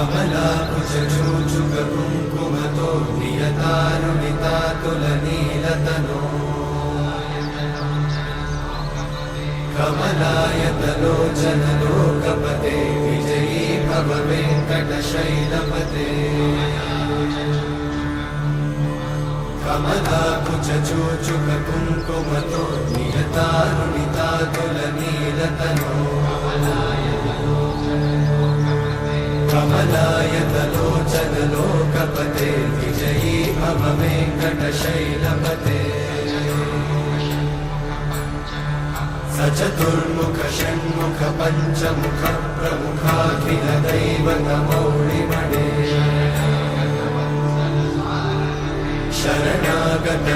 कमलाकुचूचुककुङ्कुमतो नियतारुणितातुलनीलतनो कमलायतलोचनलोकपते विजयी भव वेङ्कटशैलपते कमलाकुचूचुककुङ्कुमतो नियतारुणितातुलनीलतनो कमलायतलोचनलोकपते विजयी भव वेङ्कटशैलपते सचतुर्मुख षण्मुख पञ्चमुख प्रमुखाखिल दैवतमौळिमणे शरणागत